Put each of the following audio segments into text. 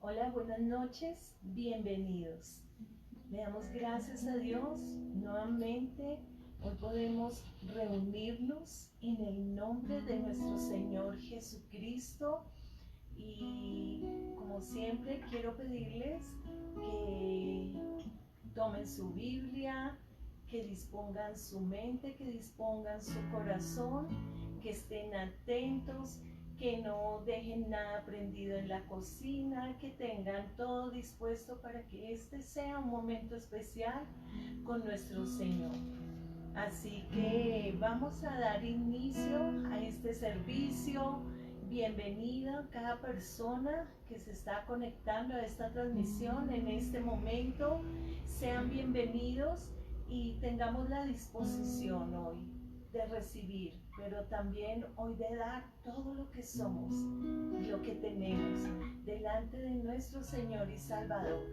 Hola, buenas noches, bienvenidos. Le damos gracias a Dios nuevamente. Hoy podemos reunirnos en el nombre de nuestro Señor Jesucristo. Y como siempre quiero pedirles que tomen su Biblia, que dispongan su mente, que dispongan su corazón, que estén atentos, que no dejen nada prendido en la cocina, que tengan todo dispuesto para que este sea un momento especial con nuestro Señor. Así que vamos a dar inicio a este servicio. Bienvenida a cada persona que se está conectando a esta transmisión en este momento. Sean bienvenidos y tengamos la disposición hoy de recibir, pero también hoy de dar todo lo que somos y lo que tenemos delante de nuestro Señor y Salvador.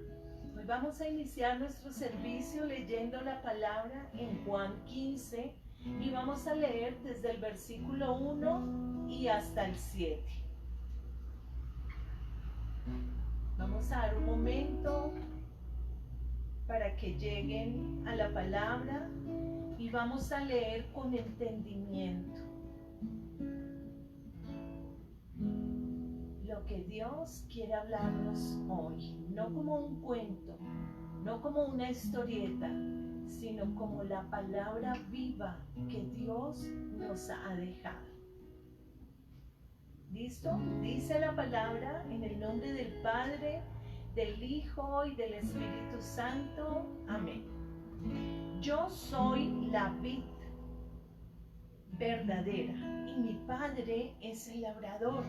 Hoy vamos a iniciar nuestro servicio leyendo la palabra en Juan 15 y vamos a leer desde el versículo 1 y hasta el 7. Vamos a dar un momento para que lleguen a la palabra y vamos a leer con entendimiento lo que Dios quiere hablarnos hoy, no como un cuento, no como una historieta, sino como la palabra viva que Dios nos ha dejado. ¿Listo? Dice la palabra en el nombre del Padre, del Hijo y del Espíritu Santo. Amén. Yo soy la vid verdadera y mi Padre es el labrador.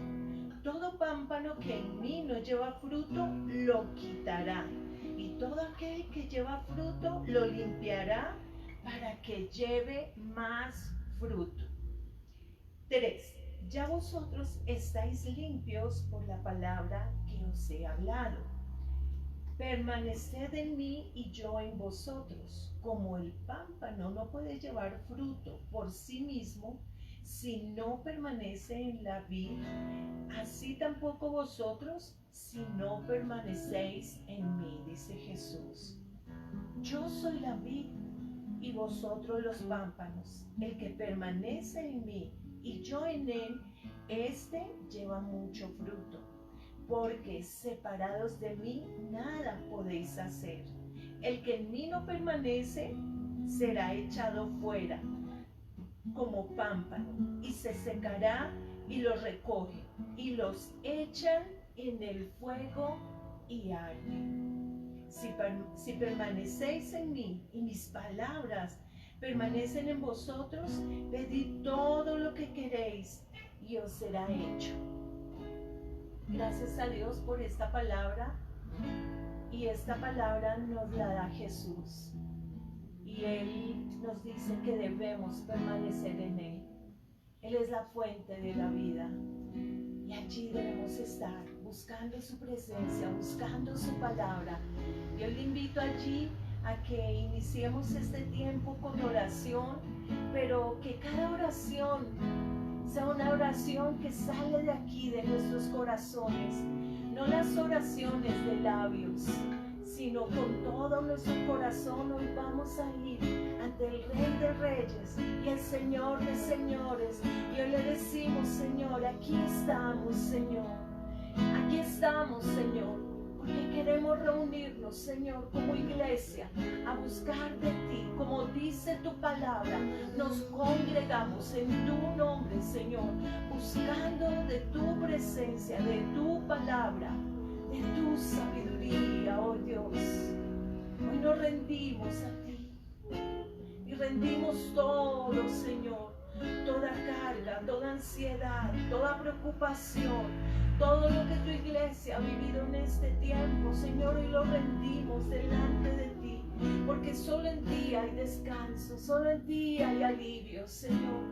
Todo pámpano que en mí no lleva fruto lo quitará, y todo aquel que lleva fruto lo limpiará para que lleve más fruto. 3. Ya vosotros estáis limpios por la palabra que os he hablado. Permaneced en mí y yo en vosotros. Como el pámpano no puede llevar fruto por sí mismo si no permanece en la vid, así tampoco vosotros si no permanecéis en mí, dice Jesús. Yo soy la vid y vosotros los pámpanos. El que permanece en mí y yo en él, este lleva mucho fruto, porque separados de mí nada podéis hacer. El que en mí no permanece será echado fuera como pámpano y se secará, y los recogen y los echan en el fuego y arden. Si permanecéis en mí y mis palabras permanecen en vosotros, pedid todo lo que queréis y os será hecho. Gracias a Dios por esta palabra, y esta palabra nos la da Jesús, y Él nos dice que debemos permanecer en Él. Él es la fuente de la vida, y allí debemos estar buscando su presencia, buscando su palabra. Yo le invito allí a que iniciemos este tiempo con oración, pero que cada oración sea una oración que sale de aquí, de nuestros corazones, no las oraciones de labios, sino con todo nuestro corazón. Hoy vamos a ir ante el Rey de Reyes y el Señor de Señores, y hoy le decimos: Señor, aquí estamos, Señor, aquí estamos, Señor, porque queremos reunirnos, Señor, como iglesia, a buscar de ti. Como dice tu palabra, nos congregamos en tu nombre, Señor, buscando de tu presencia, de tu palabra, de tu sabiduría, oh Dios. Hoy nos rendimos a ti y rendimos todo, Señor, toda carga, toda ansiedad, toda preocupación, todo lo que tu iglesia ha vivido en este tiempo, Señor, hoy lo rendimos delante de ti, porque solo en ti hay descanso, solo en ti hay alivio, Señor.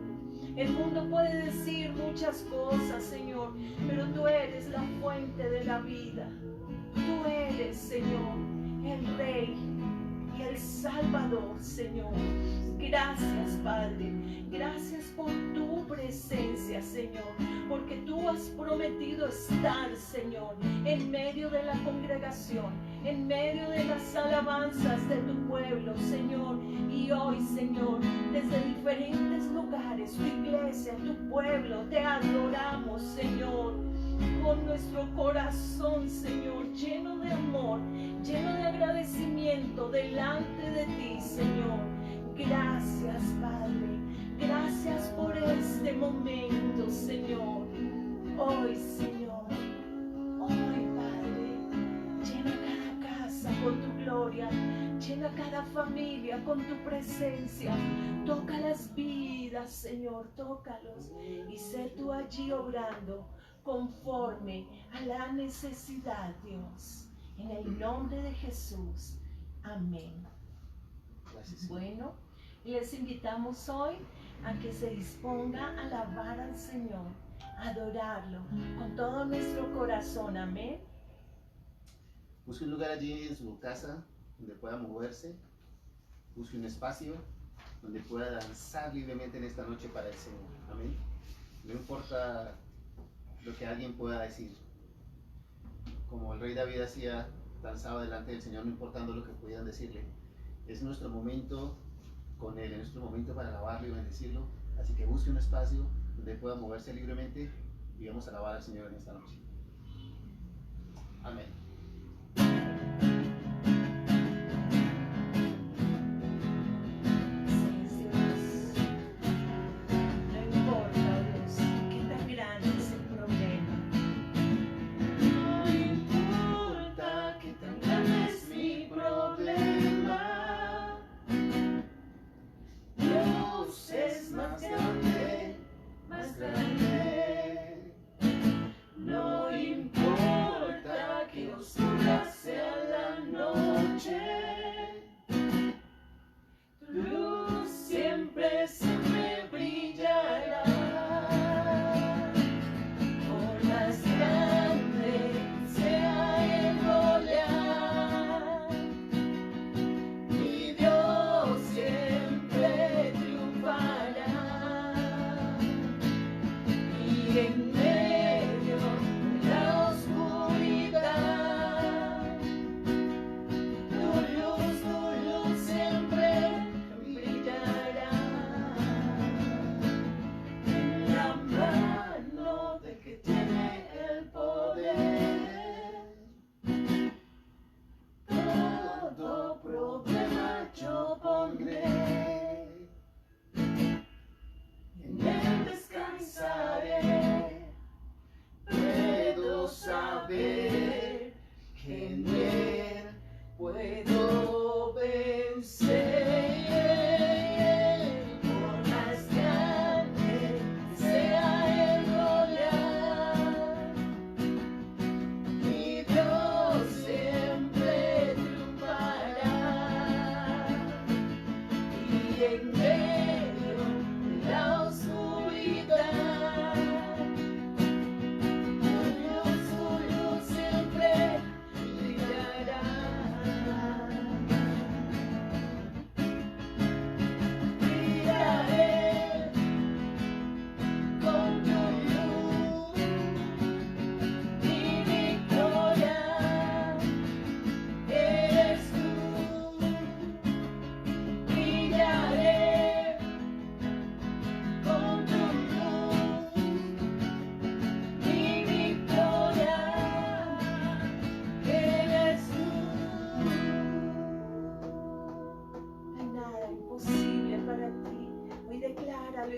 El mundo puede decir muchas cosas, Señor, pero tú eres la fuente de la vida. Tú eres, Señor, el Rey y el Salvador, Señor. Gracias, Padre. Gracias por tu tu presencia, Señor, porque tú has prometido estar, Señor, en medio de la congregación, en medio de las alabanzas de tu pueblo, Señor. Y hoy, Señor, desde diferentes lugares, tu iglesia, tu pueblo, te adoramos, Señor, con nuestro corazón, Señor, lleno de amor, lleno de agradecimiento delante de ti, Señor. Gracias, Padre. Gracias por este momento, Señor. Hoy, Señor, hoy, Padre, llena cada casa con tu gloria, llena cada familia con tu presencia. Toca las vidas, Señor, tócalos y sé tú allí obrando conforme a la necesidad, Dios. En el nombre de Jesús. Amén. Gracias. Bueno, les invitamos hoy a que se disponga a alabar al Señor, a adorarlo con todo nuestro corazón. Amén. Busque un lugar allí en su casa donde pueda moverse. Busque un espacio donde pueda danzar libremente en esta noche para el Señor. Amén. No importa lo que alguien pueda decir. Como el rey David hacía, danzaba delante del Señor, no importando lo que pudieran decirle. Es nuestro momento con Él, es nuestro momento para alabarlo y bendecirlo. Así que busque un espacio donde pueda moverse libremente y vamos a alabar al Señor en esta noche. Amén.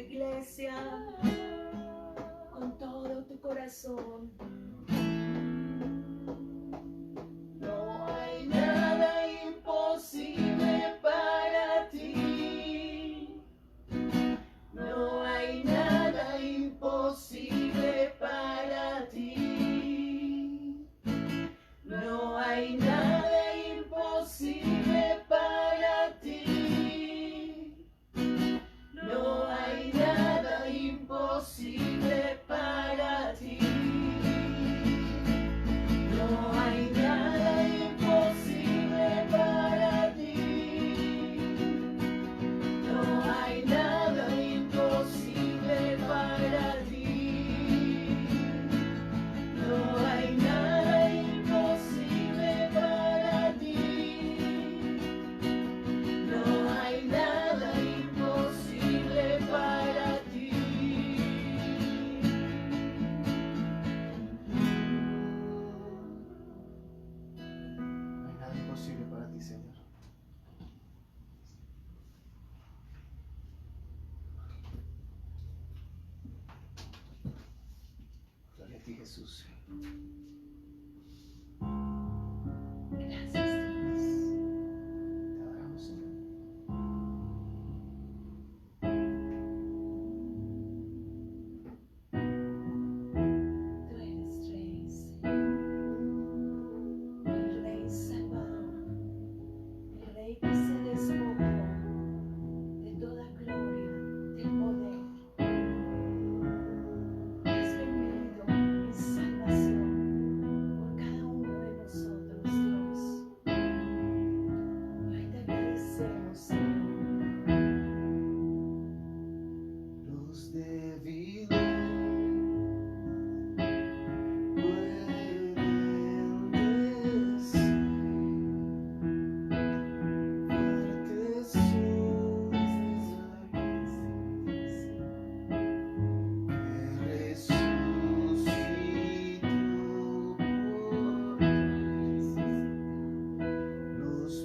Iglesia, con todo tu corazón. No hay nada imposible para ti. No hay nada imposible para ti. No hay nada imposible para ti. No hay nada imposible para ti. ti, Jesús. Gracias, Dios. Te adoramos, Señor. Tú eres Rey, Señor. El Rey Salvador. El Rey que se despojó de toda gloria, de poder. Has venido en salvación por cada uno de nosotros, Dios. Y hoy te agradecemos, Señor. Los débiles pueden decir, fuertes sus que resucitó por los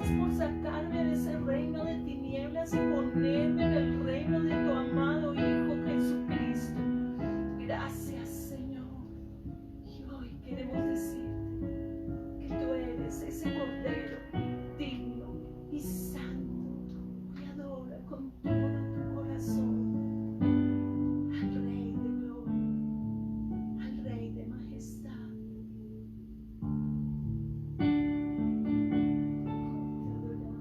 Gracias por sacarme de ese reino de tinieblas y ponerme en el reino de tu amado Hijo Jesucristo. Gracias, Señor. Y hoy queremos decirte que tú eres ese Cordero digno y santo. Y adora con todo tu corazón al Rey de gloria, al Rey de majestad. Te adoramos.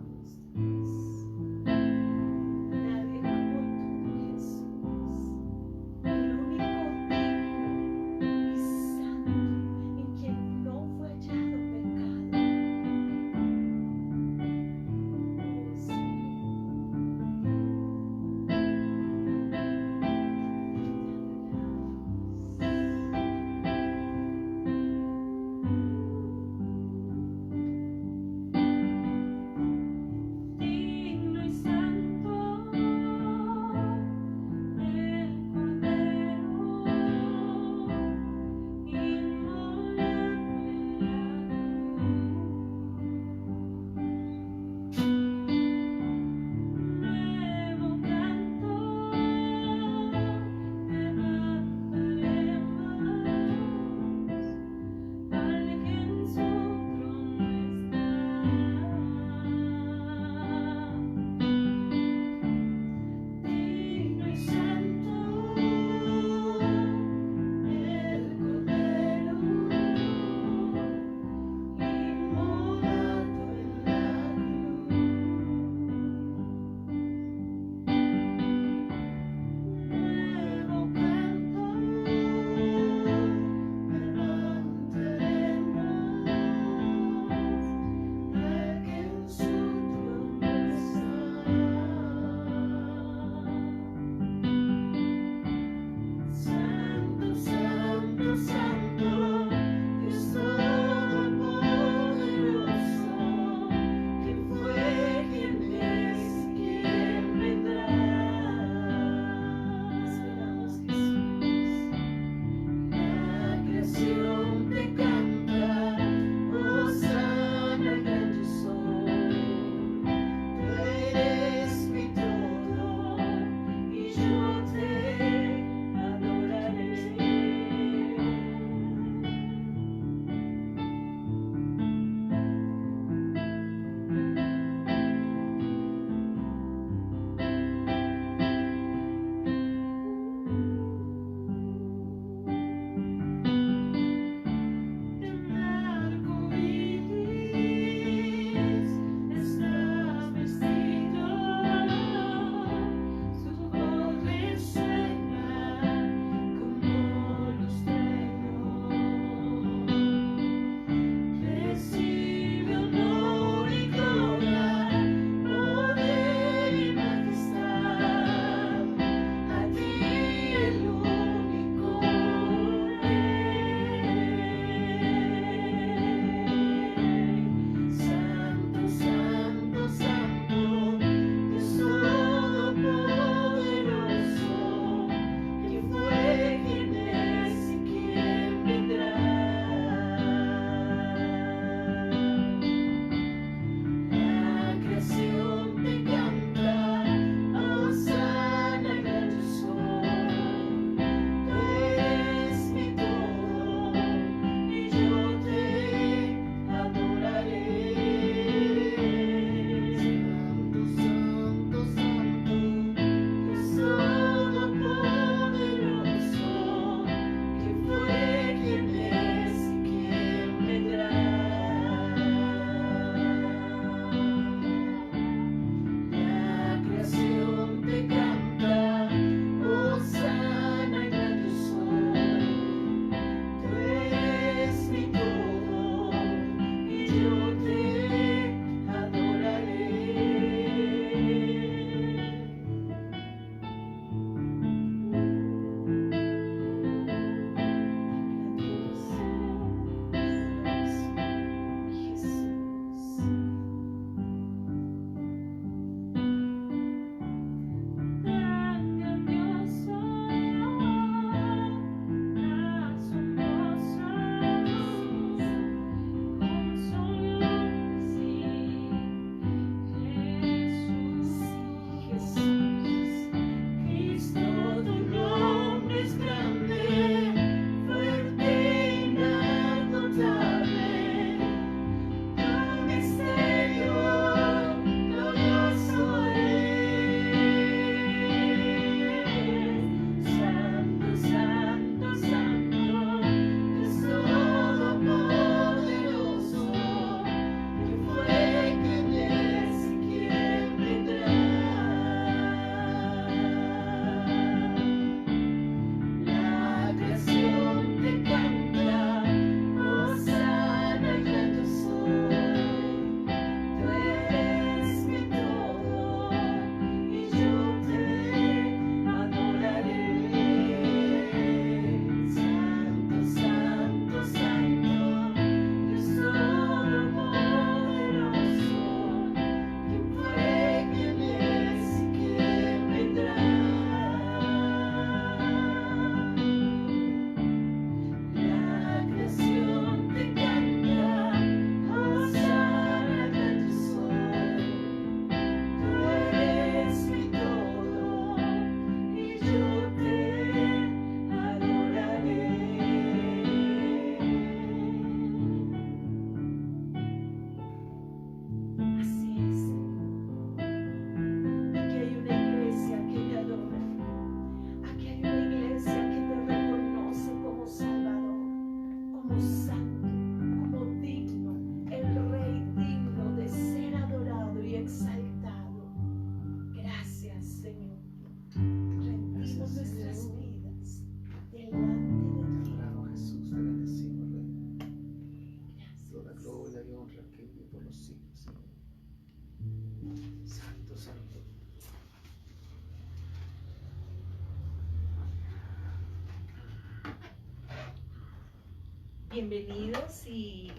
Bienvenidos y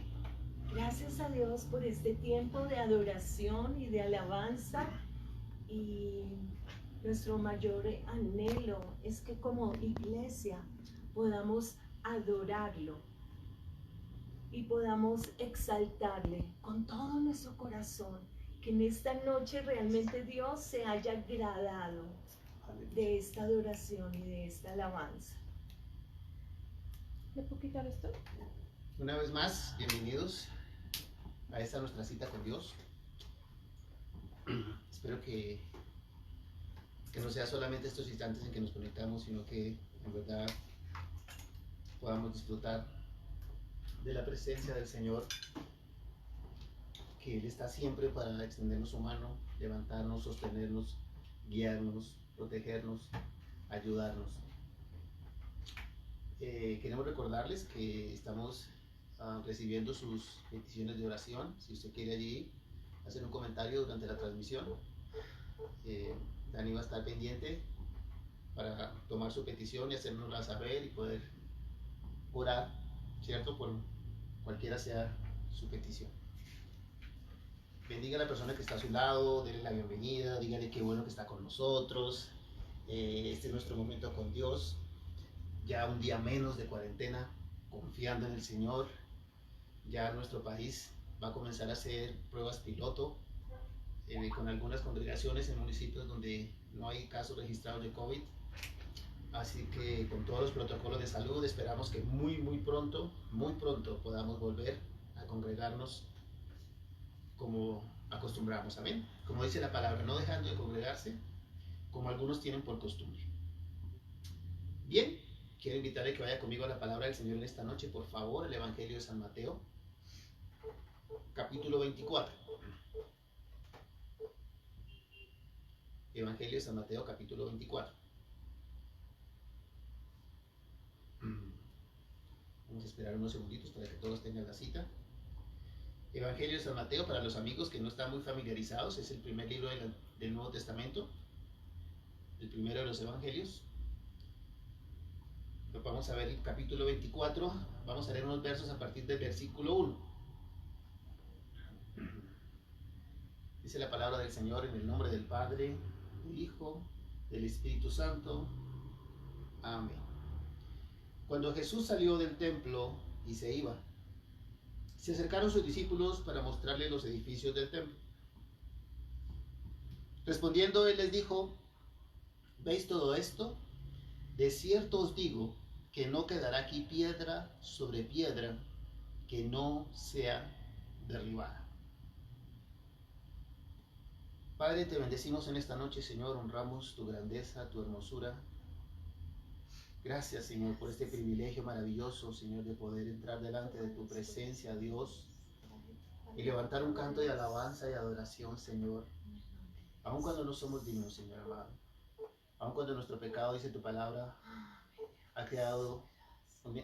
gracias a Dios por este tiempo de adoración y de alabanza. Y nuestro mayor anhelo es que como iglesia podamos adorarlo y podamos exaltarle con todo nuestro corazón, que en esta noche realmente Dios se haya agradado de esta adoración y de esta alabanza. ¿Le puedo quitar esto? Una vez más, bienvenidos a esta nuestra cita con Dios. Espero que no sea solamente estos instantes en que nos conectamos, sino que en verdad podamos disfrutar de la presencia del Señor, que Él está siempre para extendernos su mano, levantarnos, sostenernos, guiarnos, protegernos, ayudarnos. Queremos recordarles que estamos recibiendo sus peticiones de oración. Si usted quiere allí hacer un comentario durante la transmisión, Dani va a estar pendiente para tomar su petición y hacérnosla saber y poder orar, ¿cierto? Por cualquiera sea su petición. Bendiga a la persona que está a su lado, denle la bienvenida, dígale qué bueno que está con nosotros. Este es nuestro momento con Dios. Ya un día menos de cuarentena, confiando en el Señor. Ya nuestro país va a comenzar a hacer pruebas piloto con algunas congregaciones en municipios donde no hay casos registrados de COVID. Así que con todos los protocolos de salud esperamos que muy pronto podamos volver a congregarnos como acostumbramos. Amén. Como dice la palabra, no dejando de congregarse como algunos tienen por costumbre. Bien, quiero invitarle que vaya conmigo a la palabra del Señor en esta noche, por favor, el Evangelio de San Mateo, capítulo 24. Evangelio de San Mateo, capítulo 24. Vamos a esperar unos segunditos para que todos tengan la cita. Evangelio de San Mateo, para los amigos que no están muy familiarizados, es el primer libro del Nuevo Testamento, el primero de los Evangelios. Vamos a ver el capítulo 24, vamos a leer unos versos a partir del versículo 1. Dice la palabra del Señor en el nombre del Padre, del Hijo, del Espíritu Santo. Amén. Cuando Jesús salió del templo y se iba, se acercaron sus discípulos para mostrarle los edificios del templo. Respondiendo él les dijo: ¿veis todo esto? De cierto os digo que no quedará aquí piedra sobre piedra que no sea derribada. Padre, te bendecimos en esta noche, Señor, honramos tu grandeza, tu hermosura. Gracias, Señor, por este privilegio maravilloso, Señor, de poder entrar delante de tu presencia, Dios, y levantar un canto de alabanza y adoración, Señor, aun cuando no somos dignos, Señor amado, aun cuando nuestro pecado, dice tu palabra, ha creado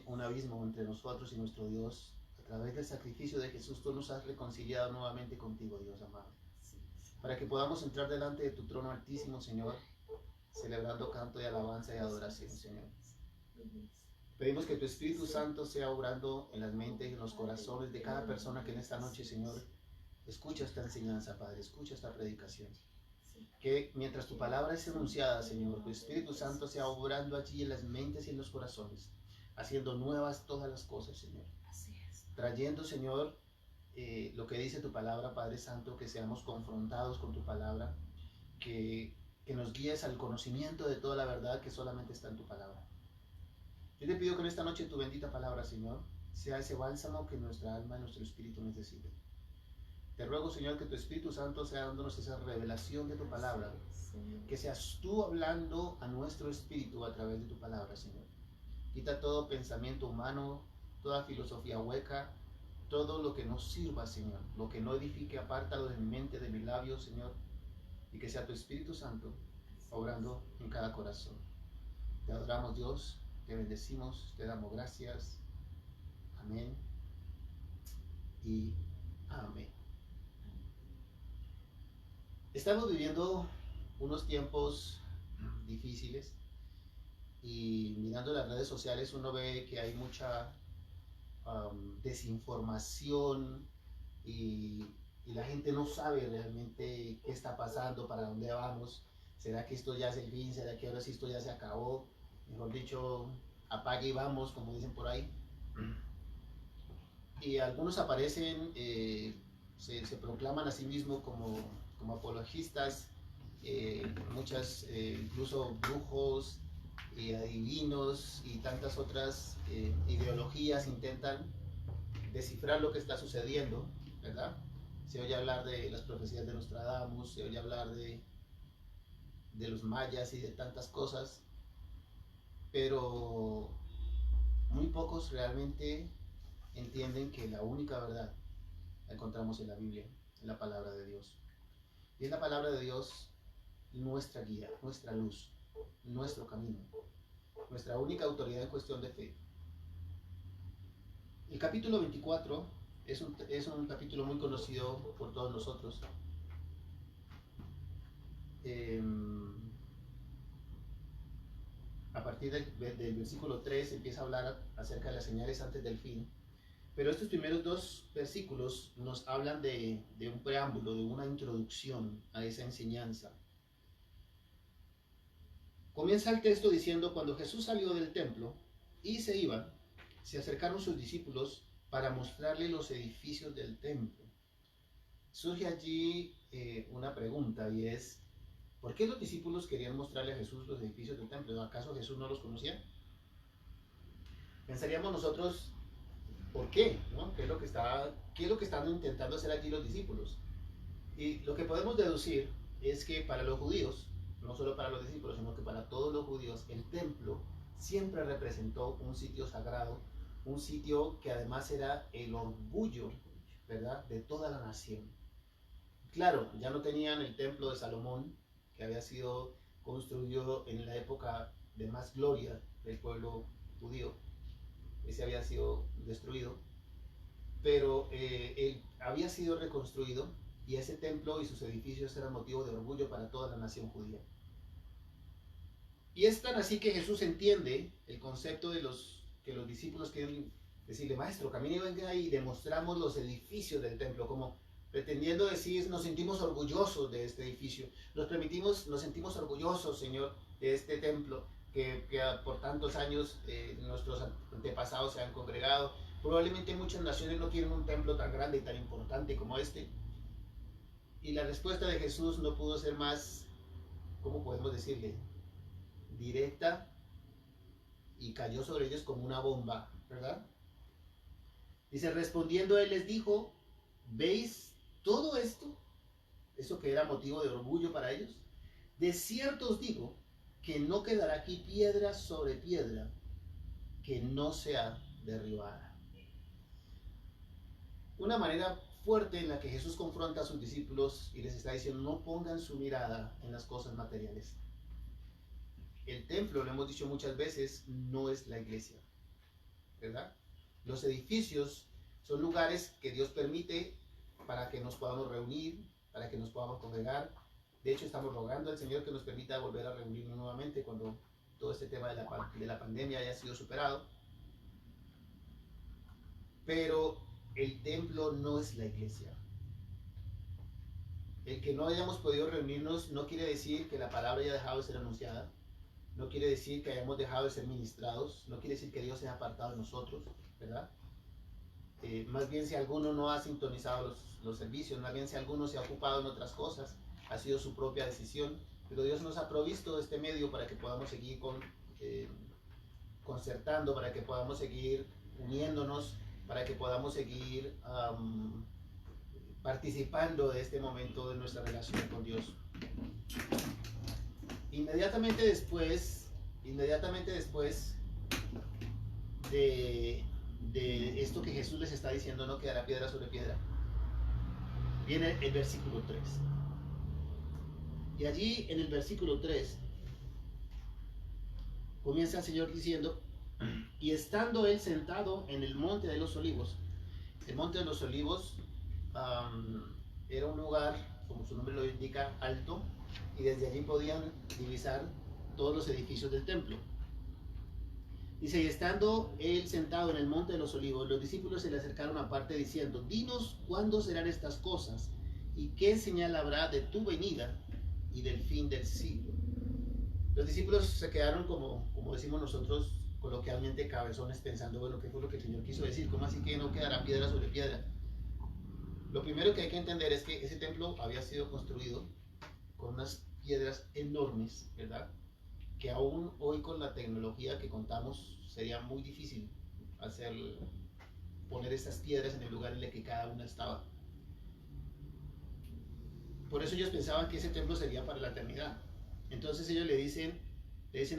un abismo entre nosotros y nuestro Dios. A través del sacrificio de Jesús, tú nos has reconciliado nuevamente contigo, Dios amado, para que podamos entrar delante de tu trono altísimo, Señor, celebrando canto de alabanza y adoración, Señor. Pedimos que tu Espíritu Santo sea obrando en las mentes y en los corazones de cada persona que en esta noche, Señor, escucha esta enseñanza, Padre, escucha esta predicación. Que mientras tu palabra es enunciada, Señor, tu Espíritu Santo sea obrando allí en las mentes y en los corazones, haciendo nuevas todas las cosas, Señor. Trayendo, Señor, lo que dice tu palabra, Padre Santo, que seamos confrontados con tu palabra, que nos guíes al conocimiento de toda la verdad que solamente está en tu palabra. Yo te pido que en esta noche tu bendita palabra, Señor, sea ese bálsamo que nuestra alma y nuestro espíritu necesiten. Te ruego, Señor, que tu Espíritu Santo sea dándonos esa revelación de tu palabra, que seas tú hablando a nuestro espíritu a través de tu palabra, Señor. Quita todo pensamiento humano, toda filosofía hueca, todo lo que no sirva, Señor, lo que no edifique, apártalo de mi mente, de mis labios, Señor, y que sea tu Espíritu Santo obrando en cada corazón. Te adoramos, Dios, te bendecimos, te damos gracias. Amén y amén. Estamos viviendo unos tiempos difíciles y mirando las redes sociales uno ve que hay mucha desinformación y la gente no sabe realmente qué está pasando, para dónde vamos. ¿Será que esto ya es el fin? ¿Será que ahora sí esto ya se acabó? Mejor dicho, apague y vamos, como dicen por ahí. Y algunos aparecen, se proclaman a sí mismos como apologistas, muchas, incluso brujos y adivinos y tantas otras ideologías intentan descifrar lo que está sucediendo, ¿verdad? Se oye hablar de las profecías de Nostradamus, se oye hablar de los mayas y de tantas cosas, pero muy pocos realmente entienden que la única verdad la encontramos en la Biblia, en la palabra de Dios. Y es la palabra de Dios nuestra guía, nuestra luz, nuestro camino, nuestra única autoridad en cuestión de fe. El capítulo 24 es un capítulo muy conocido por todos nosotros. A partir del versículo 3 empieza a hablar acerca de las señales antes del fin. Pero estos primeros dos versículos nos hablan de un preámbulo, de una introducción a esa enseñanza. Comienza el texto diciendo: cuando Jesús salió del templo y se iba, se acercaron sus discípulos para mostrarle los edificios del templo. Surge allí una pregunta, y es: ¿por qué los discípulos querían mostrarle a Jesús los edificios del templo? ¿Acaso Jesús no los conocía? Pensaríamos nosotros, ¿por qué? ¿No? ¿Qué es lo que están intentando hacer aquí los discípulos? Y lo que podemos deducir es que para los judíos, no solo para los discípulos, sino que para todos los judíos, el templo siempre representó un sitio sagrado, un sitio que además era el orgullo, ¿verdad?, de toda la nación. Claro, ya no tenían el templo de Salomón, que había sido construido en la época de más gloria del pueblo judío. Ese había sido destruido, pero él había sido reconstruido, y ese templo y sus edificios eran motivo de orgullo para toda la nación judía. Y es tan así que Jesús entiende el concepto de que los discípulos quieren decirle: maestro, camine y venga y demostramos los edificios del templo, como pretendiendo decir: nos sentimos orgullosos de este edificio, nos sentimos orgullosos, Señor, de este templo que por tantos años nuestros antepasados se han congregado. Probablemente muchas naciones no tienen un templo tan grande y tan importante como este. Y la respuesta de Jesús no pudo ser más, ¿cómo podemos decirle?, directa, y cayó sobre ellos como una bomba, ¿verdad? Dice: respondiendo él les dijo: ¿veis todo esto? Eso que era motivo de orgullo para ellos. De cierto os digo que no quedará aquí piedra sobre piedra que no sea derribada. Una manera fuerte en la que Jesús confronta a sus discípulos y les está diciendo: no pongan su mirada en las cosas materiales. El templo, lo hemos dicho muchas veces, no es la iglesia, ¿verdad? Los edificios son lugares que Dios permite para que nos podamos reunir, para que nos podamos congregar. De hecho, estamos rogando al Señor que nos permita volver a reunirnos nuevamente cuando todo este tema de la pandemia haya sido superado. Pero el templo no es la iglesia. El que no hayamos podido reunirnos no quiere decir que la palabra haya dejado de ser anunciada, no quiere decir que hayamos dejado de ser ministrados, no quiere decir que Dios se haya apartado de nosotros, ¿verdad? Más bien, si alguno no ha sintonizado los servicios, más bien si alguno se ha ocupado en otras cosas, ha sido su propia decisión, pero Dios nos ha provisto de este medio para que podamos seguir concertando, para que podamos seguir uniéndonos, para que podamos seguir participando de este momento de nuestra relación con Dios. Inmediatamente después de esto que Jesús les está diciendo, no quedará piedra sobre piedra, viene el versículo 3. Y allí en el versículo 3 comienza el Señor diciendo: y estando él sentado en el monte de los olivos. El monte de los olivos era un lugar, como su nombre lo indica, alto, y desde allí podían divisar todos los edificios del templo. Dice, y estando él sentado en el monte de los olivos, los discípulos se le acercaron aparte diciendo, dinos cuándo serán estas cosas y qué señal habrá de tu venida y del fin del siglo. Los discípulos se quedaron como decimos nosotros coloquialmente cabezones pensando, bueno, ¿qué fue lo que el Señor quiso decir? ¿Cómo así que no quedará piedra sobre piedra? Lo primero que hay que entender es que ese templo había sido construido con unas piedras enormes, ¿verdad? Que aún hoy con la tecnología que contamos sería muy difícil poner estas piedras en el lugar en el que cada una estaba. Por eso ellos pensaban que ese templo sería para la eternidad. Entonces ellos le dicen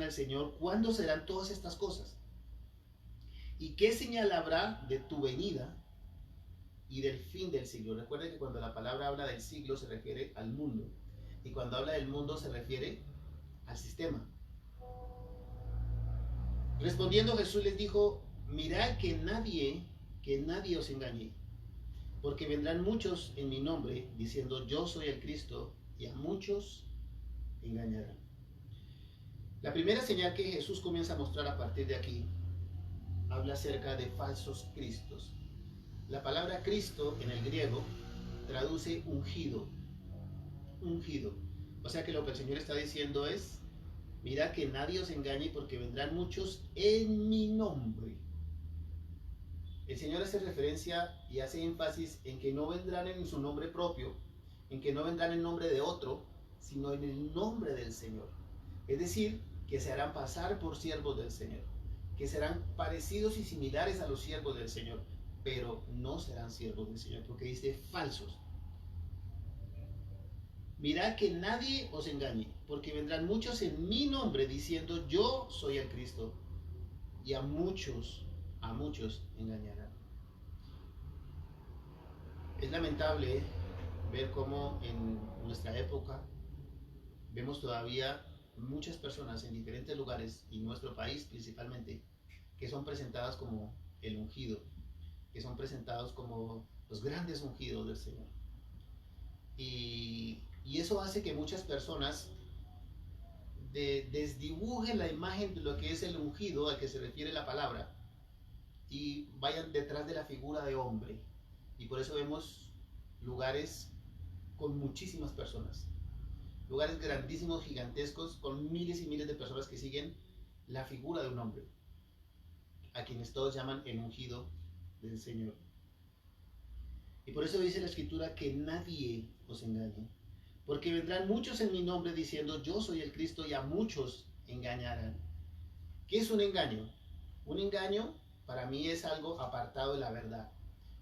al Señor, ¿cuándo serán todas estas cosas? ¿Y qué señal habrá de tu venida y del fin del siglo? Recuerden que cuando la palabra habla del siglo se refiere al mundo, y cuando habla del mundo se refiere al sistema. Respondiendo Jesús les dijo, mirad que nadie os engañe, porque vendrán muchos en mi nombre diciendo yo soy el Cristo, y a muchos engañarán. La primera señal que Jesús comienza a mostrar a partir de aquí habla acerca de falsos cristos. La palabra Cristo en el griego traduce ungido. O sea que lo que el Señor está diciendo es, mira que nadie os engañe porque vendrán muchos en mi nombre. El Señor hace referencia y hace énfasis en que no vendrán en su nombre propio, en que no vendrán en nombre de otro, sino en el nombre del Señor. Es decir, que se harán pasar por siervos del Señor, que serán parecidos y similares a los siervos del Señor, pero no serán siervos del Señor, porque dice falsos. Mirad que nadie os engañe, porque vendrán muchos en mi nombre diciendo yo soy el Cristo, y a muchos engañarán. Es lamentable ver cómo en nuestra época vemos todavía muchas personas en diferentes lugares, y nuestro país principalmente, que son presentadas como el ungido, que son presentados como los grandes ungidos del Señor. Y eso hace que muchas personas desdibujen la imagen de lo que es el ungido al que se refiere la palabra y vayan detrás de la figura de hombre. Y por eso vemos lugares con muchísimas personas, lugares grandísimos, gigantescos, con miles y miles de personas que siguen la figura de un hombre, a quienes todos llaman el ungido del Señor. Y por eso dice la Escritura que nadie os engañe, porque vendrán muchos en mi nombre diciendo yo soy el Cristo, y a muchos engañarán. ¿Qué es un engaño? Un engaño para mí es algo apartado de la verdad.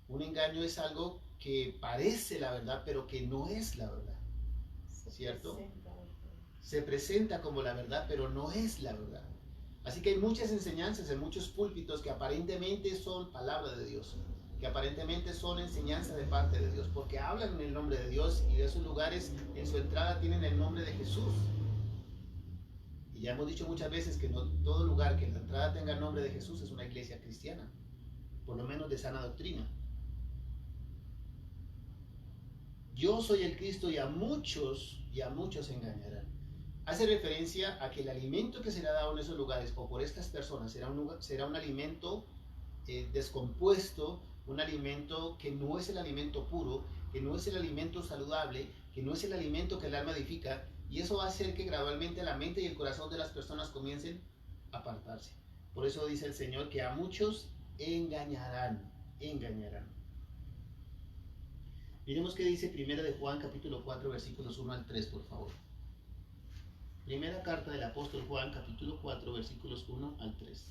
Un engaño es algo que parece la verdad, pero que no es la verdad. ¿Cierto? Se presenta como la verdad, pero no es la verdad. Así que hay muchas enseñanzas en muchos púlpitos que aparentemente son palabra de Dios, que aparentemente son enseñanza de parte de Dios, porque hablan en el nombre de Dios, y de esos lugares en su entrada tienen el nombre de Jesús. Y ya hemos dicho muchas veces que no todo lugar que en la entrada tenga el nombre de Jesús es una iglesia cristiana, por lo menos de sana doctrina. Yo soy el Cristo, y a muchos engañarán. Hace referencia a que el alimento que será dado en esos lugares o por estas personas será un alimento descompuesto, un alimento que no es el alimento puro, que no es el alimento saludable, que no es el alimento que el alma edifica, y eso va a hacer que gradualmente la mente y el corazón de las personas comiencen a apartarse. Por eso dice el Señor que a muchos engañarán. Miremos qué dice 1 de Juan capítulo 4 versículos 1 al 3, por favor. Primera carta del apóstol Juan capítulo 4 versículos 1 al 3.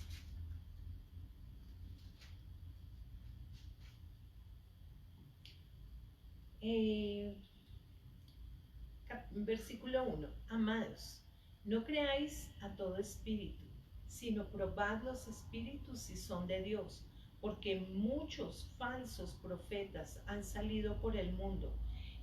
Versículo 1. Amados, no creáis a todo espíritu, sino probad los espíritus si son de Dios, porque muchos falsos profetas han salido por el mundo.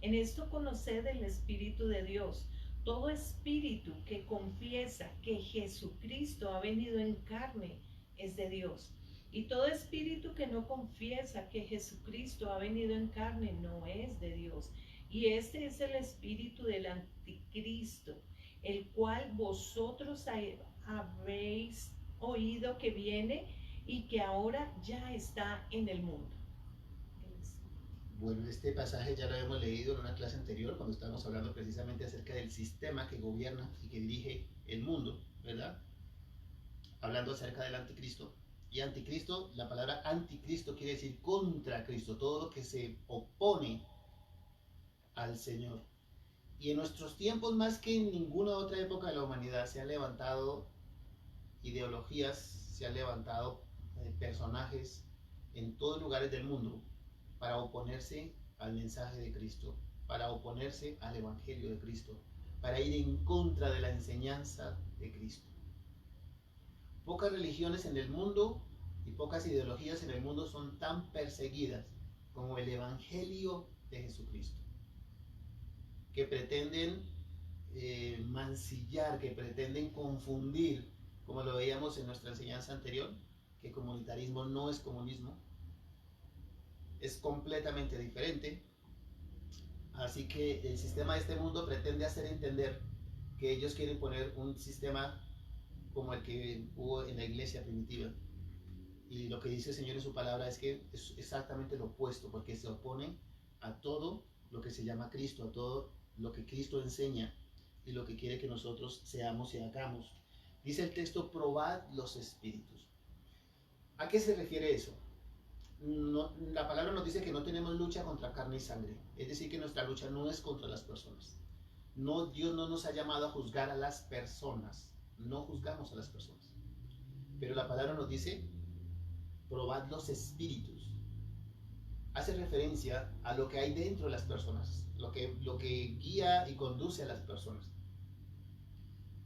En esto conoced el Espíritu de Dios. Todo espíritu que confiesa que Jesucristo ha venido en carne es de Dios. Y todo espíritu que no confiesa que Jesucristo ha venido en carne no es de Dios. Y este es el espíritu del anticristo, el cual vosotros habéis oído que viene y que ahora ya está en el mundo. Bueno, este pasaje ya lo habíamos leído en una clase anterior cuando estábamos hablando precisamente acerca del sistema que gobierna y que dirige el mundo, ¿verdad? Hablando acerca del anticristo. Y anticristo, la palabra anticristo quiere decir contra Cristo, todo lo que se opone al Señor. Y en nuestros tiempos, más que en ninguna otra época de la humanidad, se han levantado ideologías, se han levantado personajes en todos lugares del mundo para oponerse al mensaje de Cristo, para oponerse al evangelio de Cristo, para ir en contra de la enseñanza de Cristo. Pocas religiones en el mundo y pocas ideologías en el mundo son tan perseguidas como el evangelio de Jesucristo, que pretenden mancillar, que pretenden confundir, como lo veíamos en nuestra enseñanza anterior, que comunitarismo no es comunismo, es completamente diferente. Así que el sistema de este mundo pretende hacer entender que ellos quieren poner un sistema como el que hubo en la iglesia primitiva. Y lo que dice el Señor en su palabra es que es exactamente lo opuesto, porque se opone a todo lo que se llama Cristo, a todo lo que Cristo enseña y lo que quiere que nosotros seamos y hagamos. Dice el texto, probad los espíritus. ¿A qué se refiere eso? No, la palabra nos dice que no tenemos lucha contra carne y sangre, es decir, que nuestra lucha no es contra las personas. No, Dios no nos ha llamado a juzgar a las personas, no juzgamos a las personas. Pero la palabra nos dice, probad los espíritus. Hace referencia a lo que hay dentro de las personas, lo que guía y conduce a las personas.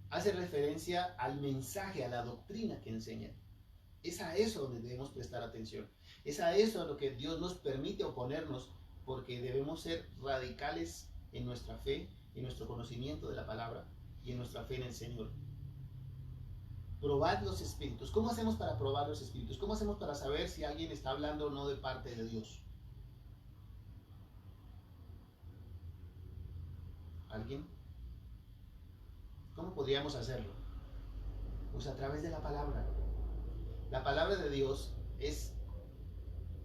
Hace referencia al mensaje, a la doctrina que enseña. Es a eso donde debemos prestar atención. Es a eso a lo que Dios nos permite oponernos, porque debemos ser radicales en nuestra fe, en nuestro conocimiento de la palabra y en nuestra fe en el Señor. Probad los espíritus. ¿Cómo hacemos para probar los espíritus? ¿Cómo hacemos para saber si alguien está hablando o no de parte de Dios? ¿Alguien? ¿Cómo podríamos hacerlo? Pues a través de la palabra. La palabra de Dios es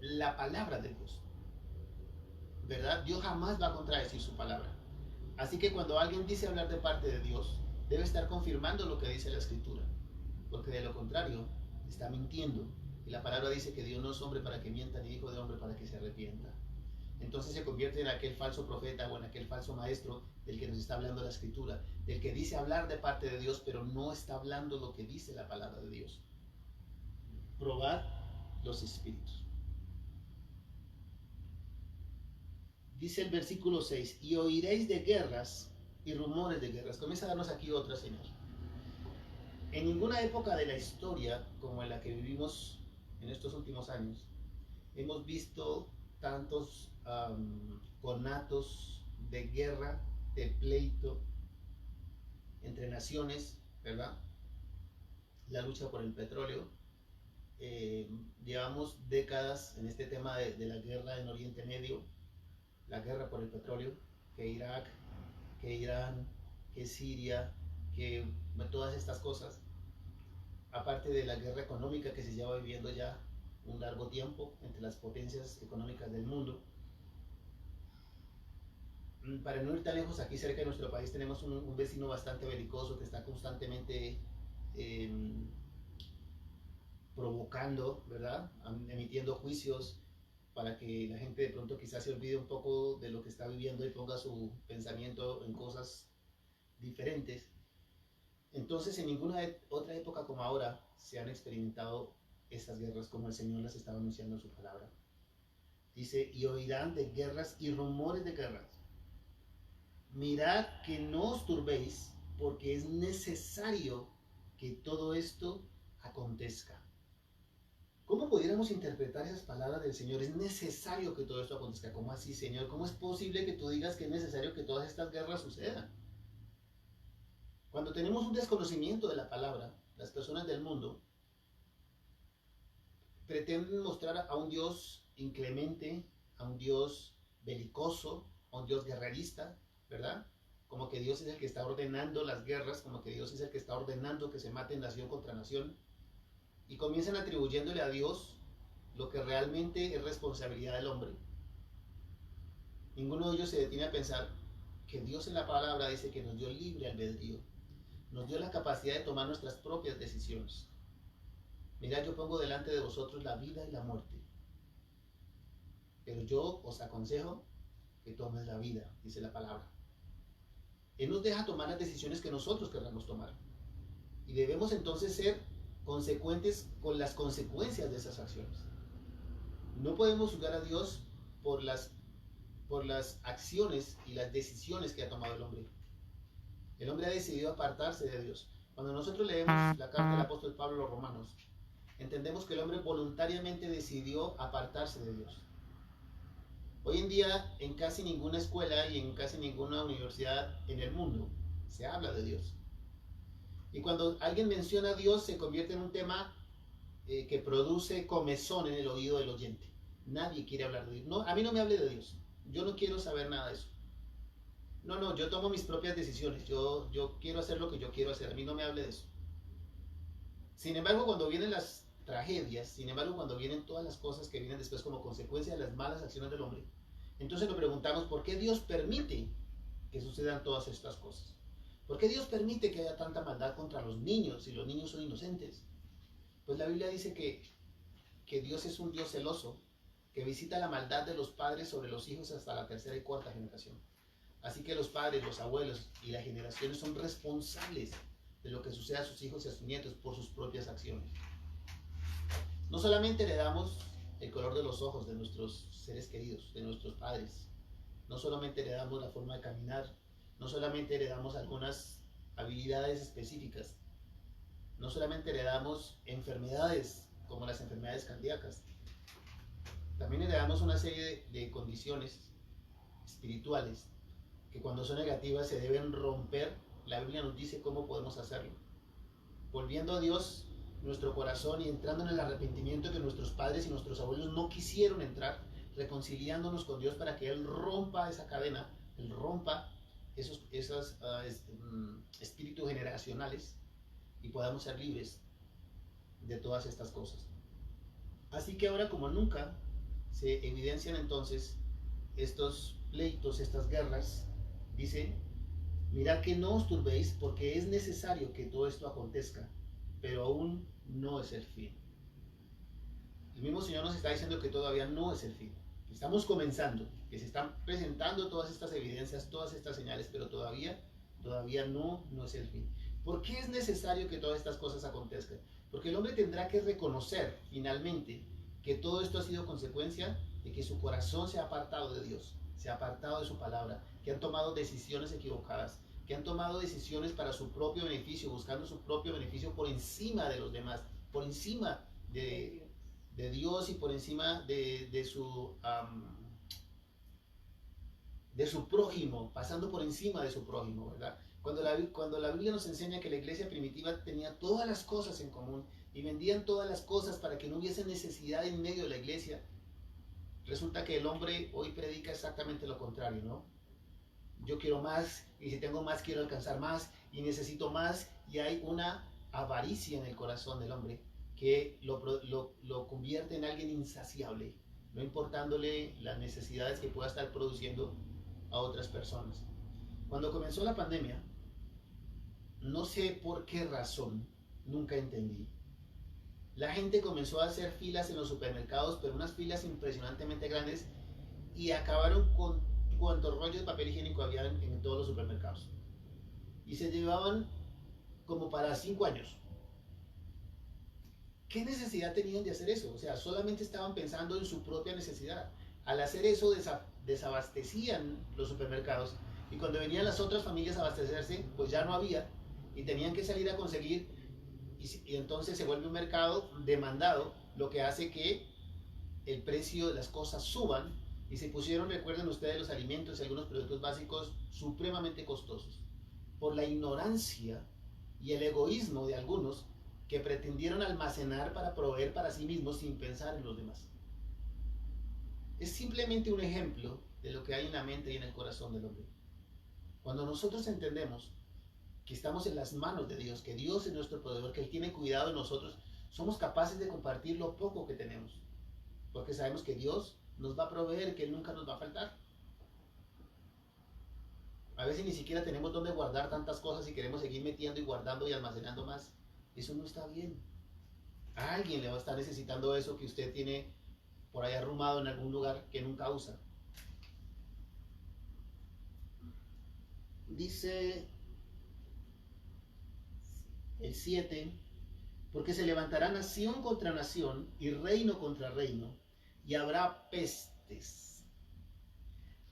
la palabra de Dios, ¿verdad? Dios jamás va a contradecir su palabra. Así que cuando alguien dice hablar de parte de Dios, debe estar confirmando lo que dice la Escritura, porque de lo contrario está mintiendo. Y la palabra dice que Dios no es hombre para que mienta, ni hijo de hombre para que se arrepienta. Entonces se convierte en aquel falso profeta o en aquel falso maestro del que nos está hablando la Escritura, del que dice hablar de parte de Dios, pero no está hablando lo que dice la palabra de Dios. Probad los espíritus. Dice el versículo 6, y oiréis de guerras y rumores de guerras. Comienza a darnos aquí otra señal. En ninguna época de la historia como en la que vivimos en estos últimos años, hemos visto tantos conatos de guerra, de pleito entre naciones, ¿verdad? La lucha por el petróleo. Llevamos décadas en este tema de la guerra en Oriente Medio, la guerra por el petróleo, que Irak, que Irán, que Siria, que todas estas cosas, aparte de la guerra económica que se lleva viviendo ya un largo tiempo entre las potencias económicas del mundo. Para no ir tan lejos, aquí cerca de nuestro país tenemos un vecino bastante belicoso que está constantemente provocando, ¿verdad? Emitiendo juicios para que la gente de pronto quizás se olvide un poco de lo que está viviendo y ponga su pensamiento en cosas diferentes. Entonces, en ninguna otra época como ahora se han experimentado estas guerras como el Señor las estaba anunciando en su palabra. Dice, y oirán de guerras y rumores de guerras. Mirad que no os turbéis, porque es necesario que todo esto acontezca. ¿Cómo pudiéramos interpretar esas palabras del Señor? Es necesario que todo esto acontezca. ¿Cómo así, Señor? ¿Cómo es posible que tú digas que es necesario que todas estas guerras sucedan? Cuando tenemos un desconocimiento de la palabra, las personas del mundo pretenden mostrar a un Dios inclemente, a un Dios belicoso, a un Dios guerrerista, ¿verdad? Como que Dios es el que está ordenando las guerras, como que Dios es el que está ordenando que se maten nación contra nación. y comienzan atribuyéndole a Dios lo que realmente es responsabilidad del hombre. Ninguno de ellos se detiene a pensar que Dios en la palabra dice que nos dio libre albedrío, nos dio la capacidad de tomar nuestras propias decisiones. Mirad, yo pongo delante de vosotros la vida y la muerte, pero yo os aconsejo que tomes la vida, dice la palabra. Él nos deja tomar las decisiones que nosotros queramos tomar, y debemos entonces ser consecuentes con las consecuencias de esas acciones. No podemos juzgar a Dios por las acciones y las decisiones que ha tomado el hombre. El hombre ha decidido apartarse de Dios. Cuando nosotros leemos la carta del apóstol Pablo a los Romanos, entendemos que el hombre voluntariamente decidió apartarse de Dios. Hoy en día, en casi ninguna escuela y en casi ninguna universidad en el mundo se habla de Dios. Y cuando alguien menciona a Dios, se convierte en un tema que produce comezón en el oído del oyente. Nadie quiere hablar de Dios. No, a mí no me hable de Dios. Yo no quiero saber nada de eso. No, yo tomo mis propias decisiones. Yo quiero hacer lo que yo quiero hacer. A mí no me hable de eso. Sin embargo, cuando vienen las tragedias, sin embargo, cuando vienen todas las cosas que vienen después como consecuencia de las malas acciones del hombre, entonces nos preguntamos por qué Dios permite que sucedan todas estas cosas. ¿Por qué Dios permite que haya tanta maldad contra los niños si los niños son inocentes? Pues la Biblia dice que Dios es un Dios celoso, que visita la maldad de los padres sobre los hijos hasta la tercera y cuarta generación. Así que los padres, los abuelos y las generaciones son responsables de lo que suceda a sus hijos y a sus nietos por sus propias acciones. No solamente heredamos el color de los ojos de nuestros seres queridos, de nuestros padres, no solamente heredamos la forma de caminar, no solamente heredamos algunas habilidades específicas, no solamente heredamos enfermedades como las enfermedades cardíacas, también heredamos una serie de condiciones espirituales que cuando son negativas se deben romper. La Biblia nos dice cómo podemos hacerlo. Volviendo a Dios nuestro corazón y entrando en el arrepentimiento que nuestros padres y nuestros abuelos no quisieron entrar, reconciliándonos con Dios para que Él rompa esa cadena, Él rompa esos espíritus generacionales y podamos ser libres de todas estas cosas. Así que ahora como nunca se evidencian entonces estos pleitos, estas guerras. Dice: mirad que no os turbéis, porque es necesario que todo esto acontezca, pero aún no es el fin. El mismo Señor nos está diciendo que todavía no es el fin. Estamos comenzando, que se están presentando todas estas evidencias, todas estas señales, pero todavía no es el fin. ¿Por qué es necesario que todas estas cosas acontezcan? Porque el hombre tendrá que reconocer finalmente que todo esto ha sido consecuencia de que su corazón se ha apartado de Dios, se ha apartado de su palabra, que han tomado decisiones equivocadas, que han tomado decisiones para su propio beneficio, buscando su propio beneficio por encima de los demás, por encima de Dios y por encima de su prójimo, pasando por encima de su prójimo, ¿verdad? Cuando la Biblia nos enseña que la iglesia primitiva tenía todas las cosas en común y vendían todas las cosas para que no hubiese necesidad en medio de la iglesia, resulta que el hombre hoy predica exactamente lo contrario, ¿no? Yo quiero más, y si tengo más quiero alcanzar más, y necesito más, y hay una avaricia en el corazón del hombre que lo convierte en alguien insaciable, no importándole las necesidades que pueda estar produciendo a otras personas. Cuando comenzó la pandemia, no sé por qué razón, nunca entendí, la gente comenzó a hacer filas en los supermercados, pero unas filas impresionantemente grandes, y acabaron con cuantos rollos de papel higiénico había en todos los supermercados. Y se llevaban como para 5 años. ¿Qué necesidad tenían de hacer eso? O sea, solamente estaban pensando en su propia necesidad. Al hacer eso desabastecían los supermercados, y cuando venían las otras familias a abastecerse, pues ya no había, y tenían que salir a conseguir, y entonces se vuelve un mercado demandado, lo que hace que el precio de las cosas suban, y se pusieron, recuerden ustedes, los alimentos y algunos productos básicos supremamente costosos, por la ignorancia y el egoísmo de algunos que pretendieron almacenar para proveer para sí mismos sin pensar en los demás. Es simplemente un ejemplo de lo que hay en la mente y en el corazón del hombre. Cuando nosotros entendemos que estamos en las manos de Dios, que Dios es nuestro proveedor, que Él tiene cuidado de nosotros, somos capaces de compartir lo poco que tenemos, porque sabemos que Dios nos va a proveer, que Él nunca nos va a faltar. A veces ni siquiera tenemos dónde guardar tantas cosas y queremos seguir metiendo y guardando y almacenando más. Eso no está bien. A alguien le va a estar necesitando eso que usted tiene por ahí arrumado en algún lugar que nunca usa. Dice el 7, porque se levantará nación contra nación y reino contra reino, y habrá pestes.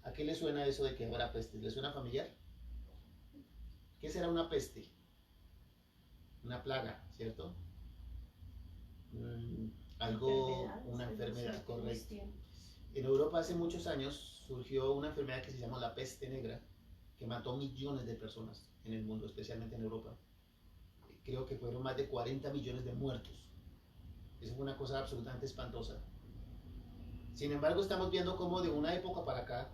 ¿A qué le suena eso de que habrá pestes? ¿Le suena familiar? ¿Qué será una peste? Una plaga, ¿cierto? Una enfermedad, correcto. En Europa hace muchos años surgió una enfermedad que se llama la peste negra, que mató millones de personas en el mundo, especialmente en Europa. Creo que fueron más de 40 millones de muertos. Eso fue una cosa absolutamente espantosa. Sin embargo, estamos viendo cómo de una época para acá,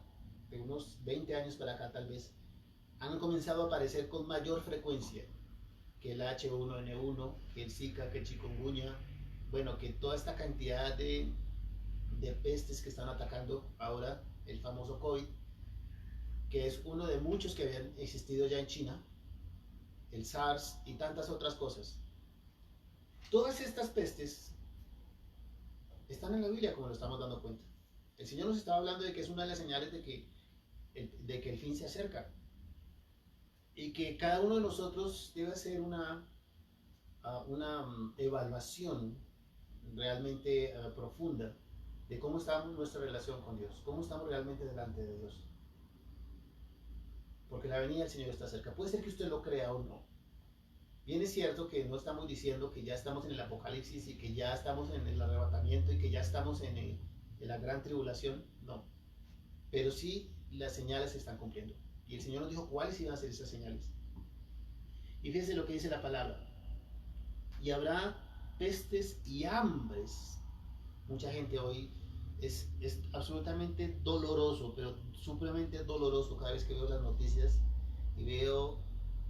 de unos 20 años para acá tal vez, han comenzado a aparecer con mayor frecuencia que el H1N1, que el Zika, que el chikungunya, bueno, que toda esta cantidad de pestes que están atacando ahora, el famoso COVID, que es uno de muchos que habían existido ya en China, el SARS y tantas otras cosas. Todas estas pestes están en la Biblia, como lo estamos dando cuenta. El Señor nos estaba hablando de que es una de las señales de que el fin se acerca y que cada uno de nosotros debe hacer una evaluación realmente profunda de cómo está nuestra relación con Dios, cómo estamos realmente delante de Dios. Porque la venida del Señor está cerca. Puede ser que usted lo crea o no. Bien es cierto que no estamos diciendo que ya estamos en el apocalipsis y que ya estamos en el arrebatamiento y que ya estamos en la gran tribulación, no. Pero sí las señales se están cumpliendo. Y el Señor nos dijo cuáles iban a ser esas señales. Y fíjense lo que dice la palabra. Y habrá pestes y hambres. Mucha gente hoy es absolutamente doloroso, pero supremamente doloroso cada vez que veo las noticias y veo